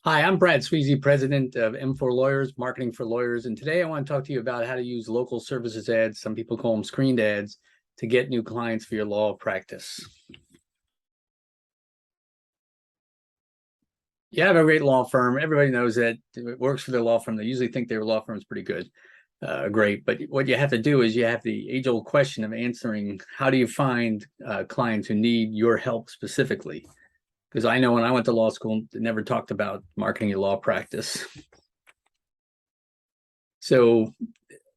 Hi, I'm Brad Sweezy, president of M4 Lawyers, Marketing for Lawyers. And today I want to talk to you about how to use local services ads, some people call them screened ads, to get new clients for your law practice. You have a great law firm. Everybody knows that it works for their law firm. They usually think their law firm is pretty good, great. But what you have to do is you have the age-old question of answering, how do you find clients who need your help specifically? Because I know when I went to law school, they never talked about marketing your law practice. So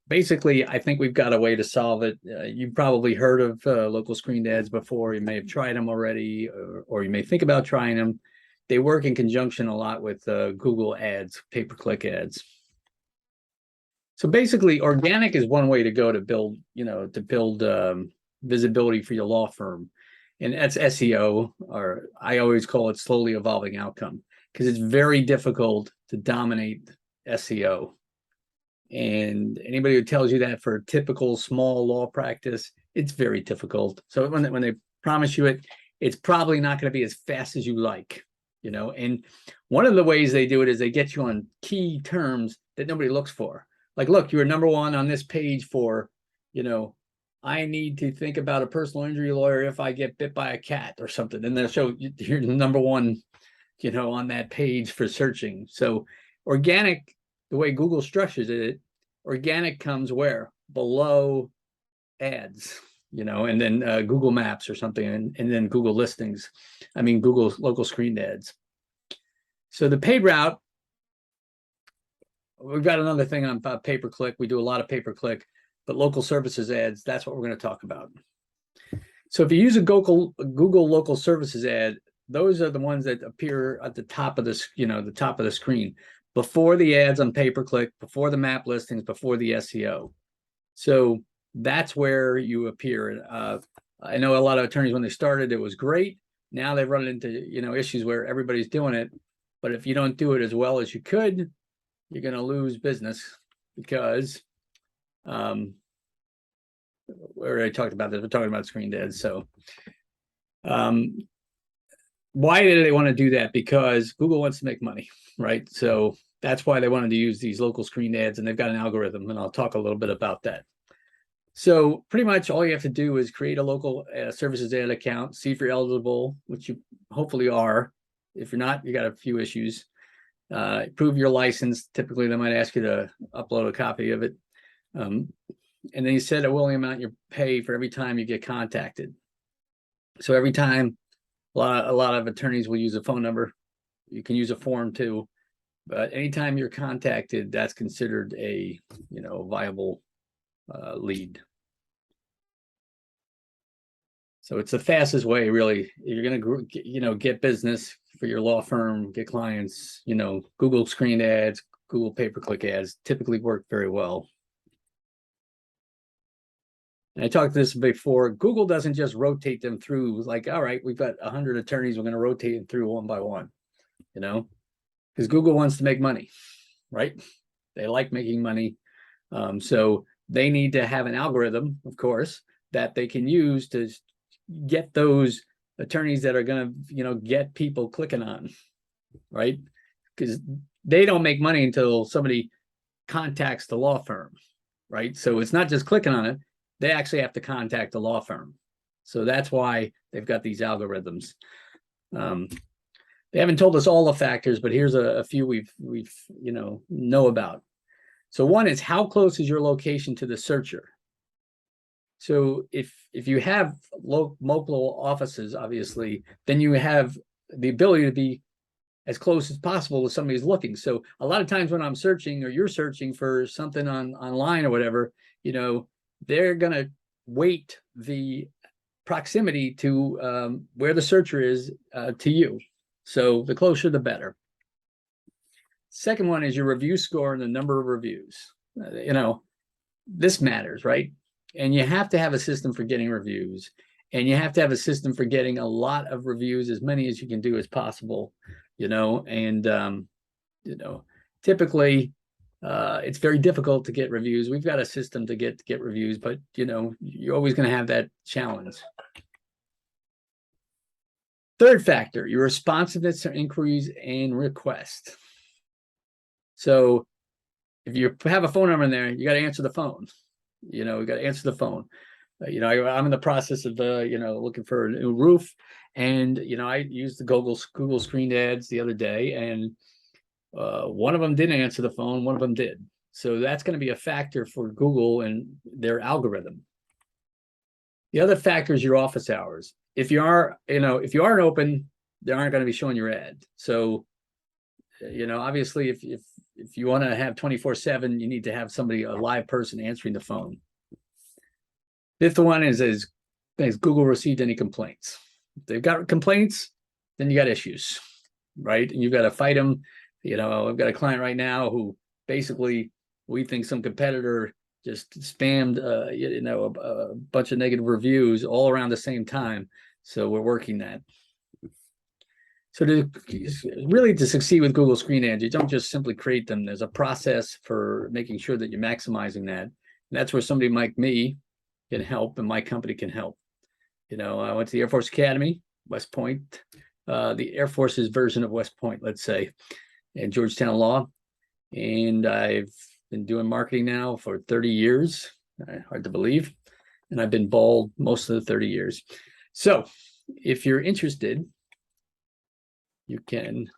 basically, I think we've got a way to solve it. You've probably heard of local screened ads before. You may have tried them already, or you may think about trying them. They work in conjunction a lot with Google ads, pay-per-click ads. So basically, organic is one way to go to build, visibility for your law firm. And that's SEO, or I always call it slowly evolving outcome, because it's very difficult to dominate SEO. And anybody who tells you that for a typical small law practice, it's very difficult. So when they promise you it, it's probably not going to be as fast as you like, And one of the ways they do it is they get you on key terms that nobody looks for. Like, look, you're number one on this page for, I need to think about a personal injury lawyer if I get bit by a cat or something. And they'll show you're number one, on that page for searching. So organic, the way Google structures it, organic comes where? Below ads, and then Google Maps or something, and then Google listings. Google local screened ads. So the paid route, we've got another thing on pay-per-click. We do a lot of pay-per-click, but local services ads, that's what we're going to talk about. So if you use a Google local services ad, those are the ones that appear at the top of the, the top of the screen, before the ads on pay-per-click, before the map listings, before the SEO. So that's where you appear. I know a lot of attorneys, when they started, it was great. Now they've run into, issues where everybody's doing it. But if you don't do it as well as you could, you're going to lose business, because we already talked about this. We're talking about screened ads. So why did they want to do that? Because Google wants to make money, right? So that's why they wanted to use these local screened ads, and they've got an algorithm, and I'll talk a little bit about that. So pretty much all you have to do is create a local services ad account, see if you're eligible, which you hopefully are. If you're not, you got a few issues. Prove your license. Typically, they might ask you to upload a copy of it. And then you set a willing amount you pay for every time you get contacted. So every time, a lot of attorneys will use a phone number. You can use a form too, but anytime you're contacted, that's considered a viable lead. So it's the fastest way, really. You're going to get business for your law firm, get clients. Google screen ads, Google pay-per-click ads typically work very well. And I talked this before. Google doesn't just rotate them through like, all right, we've got 100 attorneys, we're going to rotate them through one by one, because Google wants to make money, right? They like making money. So they need to have an algorithm, of course, that they can use to get those attorneys that are going to, get people clicking on, right? Because they don't make money until somebody contacts the law firm, right? So it's not just clicking on it. They actually have to contact the law firm. So that's why they've got these algorithms. They haven't told us all the factors, but here's a few we've know about. So one is, how close is your location to the searcher? So if you have local offices, obviously, then you have the ability to be as close as possible to somebody who's looking. So a lot of times when I'm searching, or you're searching for something online or whatever, they're going to weight the proximity to where the searcher is to you. So the closer, the better. Second one is your review score and the number of reviews. This matters, right? And you have to have a system for getting reviews, and you have to have a system for getting a lot of reviews, as many as you can do as possible, and typically it's very difficult to get reviews. We've got a system to get reviews, but you're always going to have that challenge. Third factor, your responsiveness to inquiries and requests. So if you have a phone number in there, you got to answer the phone. You got to answer the phone. I'm in the process of, looking for a new roof, and, I used the Google screen ads the other day, and one of them didn't answer the phone, one of them did. So that's going to be a factor for Google and their algorithm. The other factor is your office hours. If you aren't open, they aren't going to be showing your ad. So, obviously, if you want to have 24/7, you need to have somebody, a live person, answering the phone. Fifth one is has Google received any complaints? If they've got complaints, then you got issues, right? And you've got to fight them. I've got a client right now who basically, we think some competitor just spammed, a bunch of negative reviews all around the same time. So we're working that. So to succeed with Google Screen Ads, you don't just simply create them. There's a process for making sure that you're maximizing that. And that's where somebody like me can help, and my company can help. I went to the Air Force Academy, West Point, the Air Force's version of West Point, let's say, and Georgetown Law. And I've been doing marketing now for 30 years, hard to believe. And I've been bald most of the 30 years. So if you're interested, you can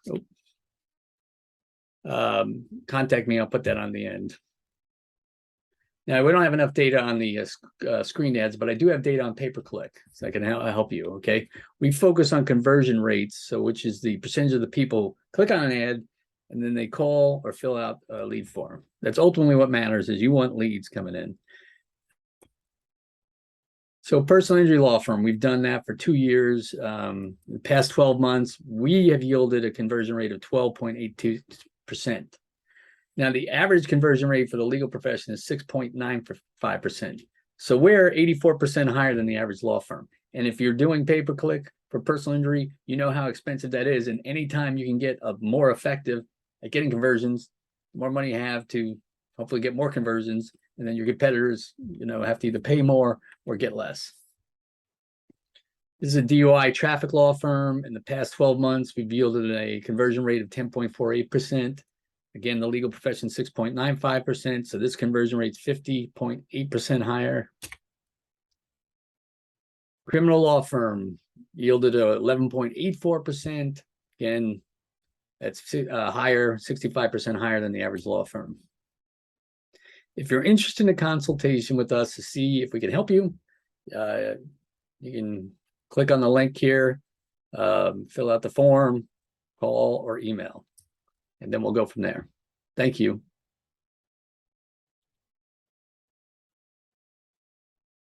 contact me. I'll put that on the end. Now, we don't have enough data on the screen ads, but I do have data on pay-per-click, so I can help you, okay? We focus on conversion rates, so which is the percentage of the people click on an ad, and then they call or fill out a lead form. That's ultimately what matters, is you want leads coming in. So personal injury law firm, we've done that for 2 years. The past 12 months, we have yielded a conversion rate of 12.82%. Now, the average conversion rate for the legal profession is 6.95%. So we're 84% higher than the average law firm. And if you're doing pay-per-click for personal injury, you know how expensive that is. And anytime you can get a more effective at getting conversions, the more money you have to hopefully get more conversions. And then your competitors, have to either pay more or get less. This is a DUI traffic law firm. In the past 12 months, we've yielded a conversion rate of 10.48%. Again, the legal profession 6.95%. So this conversion rate is 50.8% higher. Criminal law firm yielded 11.84%. Again, that's higher, 65% higher than the average law firm. If you're interested in a consultation with us to see if we can help you, you can click on the link here, fill out the form, call or email, and then we'll go from there. Thank you.